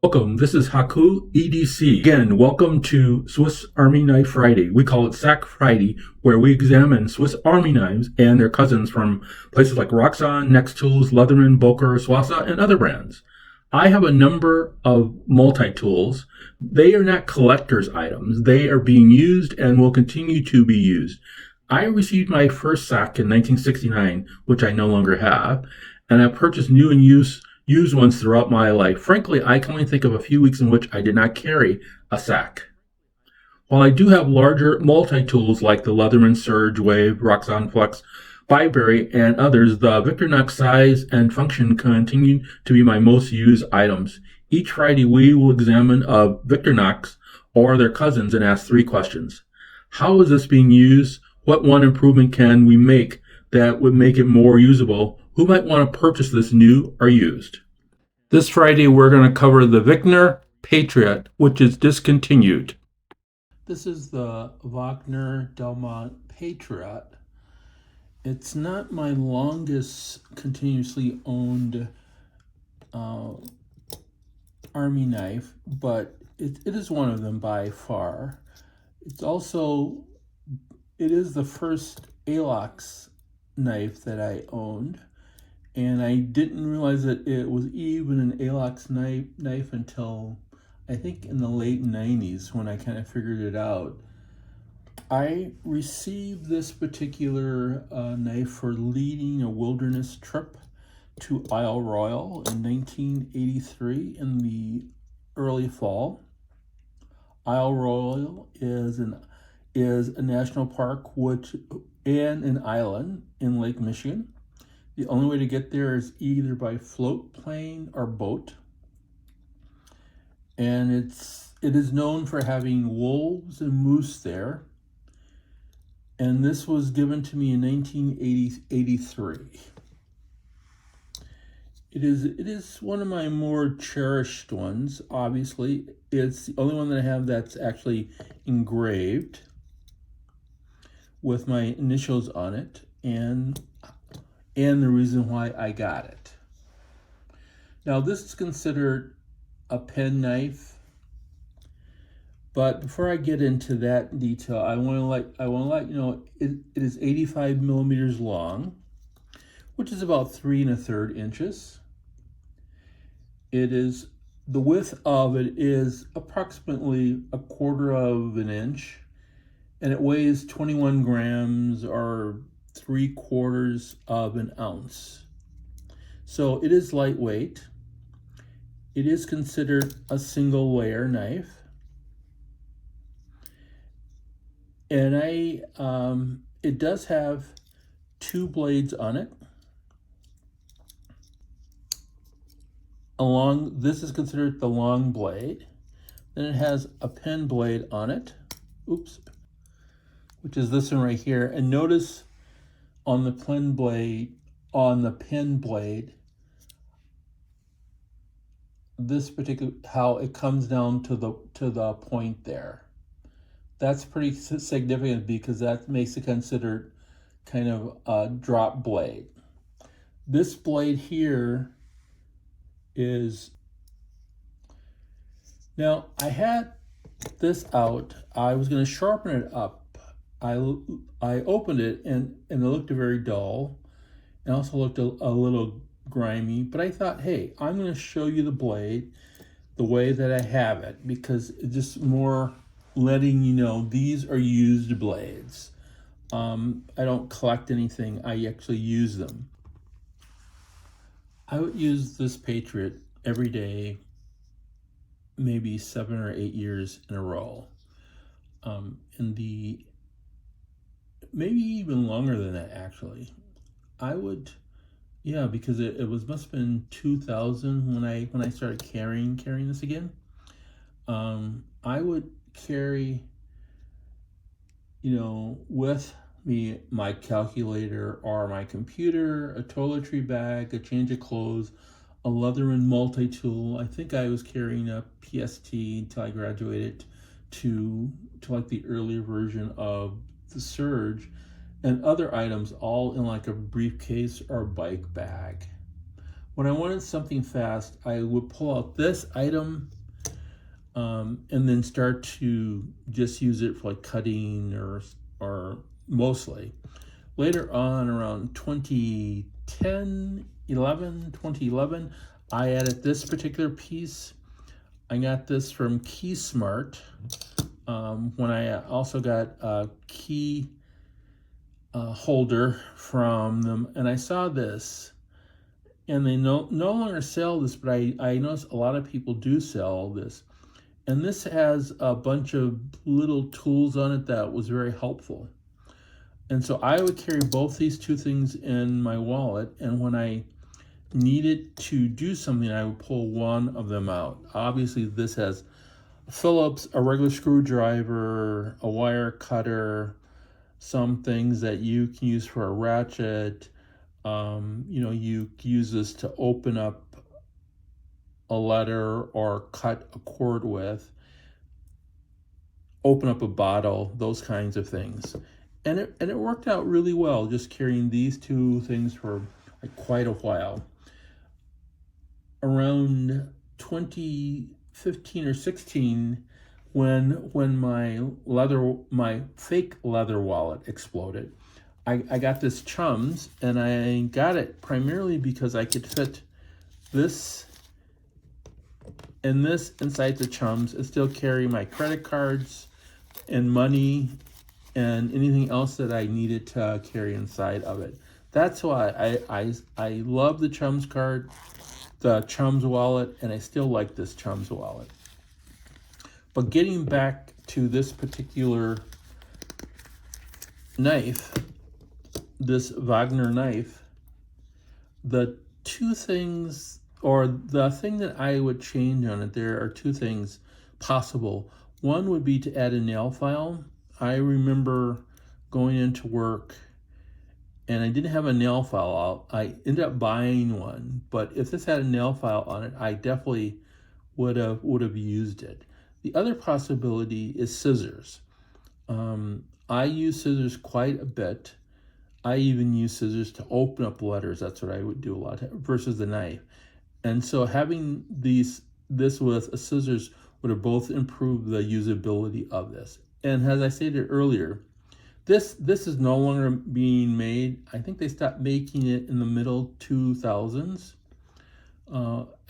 Welcome, this is Haku EDC. Again, welcome to Swiss Army Knife Friday. We call it SAK Friday, where we examine Swiss Army knives and their cousins from places like Roxxon, Next Tools, Leatherman, Boker, Swassa, and other brands. I have a number of multi-tools. They are not collector's items. They are being used and will continue to be used. I received my first SAK in 1969, which I no longer have, and I purchased new and used ones throughout my life. Frankly, I can only think of a few weeks in which I did not carry a SAK. While I do have larger multi-tools like the Leatherman Surge, Wave, Roxxon Flex, Fireberry, and others, the victorinox size and function continue to be my most used items. Each Friday, we will examine a victorinox or their cousins and ask 3 questions. How is this being used? What one improvement can we make that would make it more usable? Who might want to purchase this new or used? This Friday, we're going to cover the Wegner Patriot, which is discontinued. This is the Wegner Patriot. It's not my longest continuously owned army knife, but it is one of them by far. It is the first ALOX knife that I owned, and I didn't realize that it was even an ALOX knife until I think in the late 90s when I kind of figured it out. I received this particular knife for leading a wilderness trip to Isle Royale in 1983 in the early fall. Isle Royale is a national park and an island in Lake Michigan. The only way to get there is either by float plane or boat. And it is known for having wolves and moose there. And this was given to me in 1983. It is one of my more cherished ones, obviously. It's the only one that I have that's actually engraved with my initials on it and the reason why I got it. Now, this is considered a pen knife, but before I get into that detail, I want to let you know it is 85 millimeters long, which is about 3 1/3 inches. The width of it is approximately 1/4 of an inch, and it weighs 21 grams or 3/4 of an ounce. So it is lightweight. It is considered a single layer knife. And it does have 2 blades on it. This is considered the long blade. Then it has a pen blade on it. Which is this one right here. And notice on the pen blade, this particular, how it comes down to the point there. That's pretty significant because that makes it considered kind of a drop blade. This blade here is, now I had this out. I was going to sharpen it up. I opened it and it looked very dull and also looked a little grimy, but I thought, hey, I'm going to show you the blade the way that I have it, because it's just more letting you know these are used blades. I don't collect anything, I actually use them. I would use this Patriot every day, maybe 7 or 8 years in a row. Maybe even longer than that, actually. Because it must have been 2000 when I started carrying this again. I would carry, with me my calculator or my computer, a toiletry bag, a change of clothes, a Leatherman multi-tool. I think I was carrying a PST until I graduated to like the earlier version of the Surge, and other items all in like a briefcase or bike bag. When I wanted something fast, I would pull out this item and then start to just use it for like cutting or mostly. Later on, around 2011, I added this particular piece. I got this from KeySmart. When I also got a key holder from them, and I saw this, and they no longer sell this, but I noticed a lot of people do sell this. And this has a bunch of little tools on it that was very helpful. And so I would carry both these two things in my wallet, and when I needed to do something, I would pull one of them out. Obviously, this has a Phillips, a regular screwdriver, a wire cutter, some things that you can use for a ratchet. You can use this to open up a letter or cut a cord with, open up a bottle, those kinds of things. And it worked out really well, just carrying these two things for like quite a while. Around 2015 or 16, when my fake leather wallet exploded, I got this Chums, and I got it primarily because I could fit this and this inside the Chums and still carry my credit cards and money and anything else that I needed to carry inside of it. That's why I love the Chums card, the Chums wallet, and I still like this Chums wallet. But getting back to this particular knife, this Wegner knife, the two things, or the thing that I would change on it, there are two things possible. One would be to add a nail file. I remember going into work and I didn't have a nail file out. I ended up buying one, but if this had a nail file on it, I definitely would have used it. The other possibility is scissors. I use scissors quite a bit. I even use scissors to open up letters. That's what I would do a lot versus the knife. And so having this with a scissors would have both improved the usability of this. And as I stated earlier, this is no longer being made. I think they stopped making it in the middle 2000s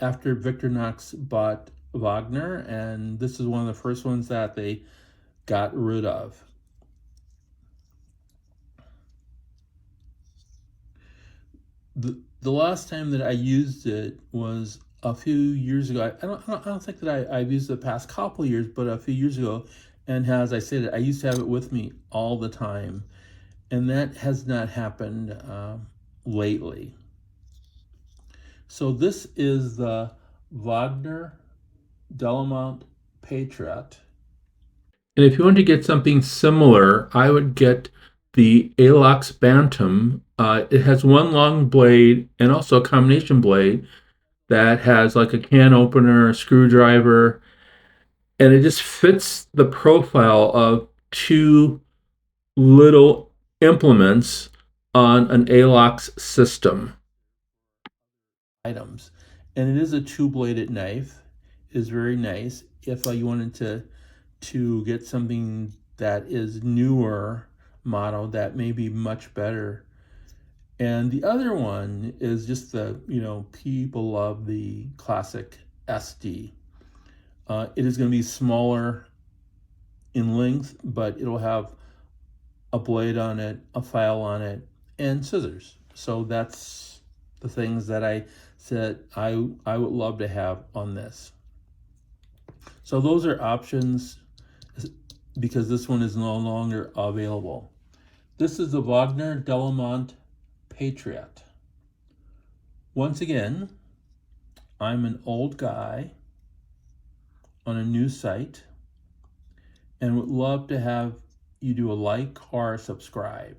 after Victorinox bought Wegner, and this is one of the first ones that they got rid of. The last time that I used it was a few years ago. I don't think that I've used it the past couple of years, but a few years ago. And as I said, I used to have it with me all the time, and that has not happened lately. So this is the Wegner Patriot. And if you want to get something similar, I would get the SAK Bantam. It has one long blade and also a combination blade that has like a can opener, a screwdriver, and it just fits the profile of two little implements on an ALOX system. Items. And it is a two-bladed knife. It is very nice. If you wanted to get something that is newer model, that may be much better. And the other one is just people love the classic SD. It is going to be smaller in length, but it'll have a blade on it, a file on it, and scissors. So that's the things that I said I would love to have on this. So those are options because this one is no longer available. This is the Wegner Patriot. Once again, I'm an old guy on a new site and would love to have you do a like or a subscribe.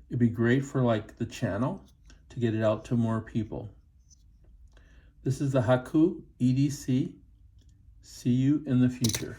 It'd be great for the channel to get it out to more people. This is the Haku EDC. See you in the future.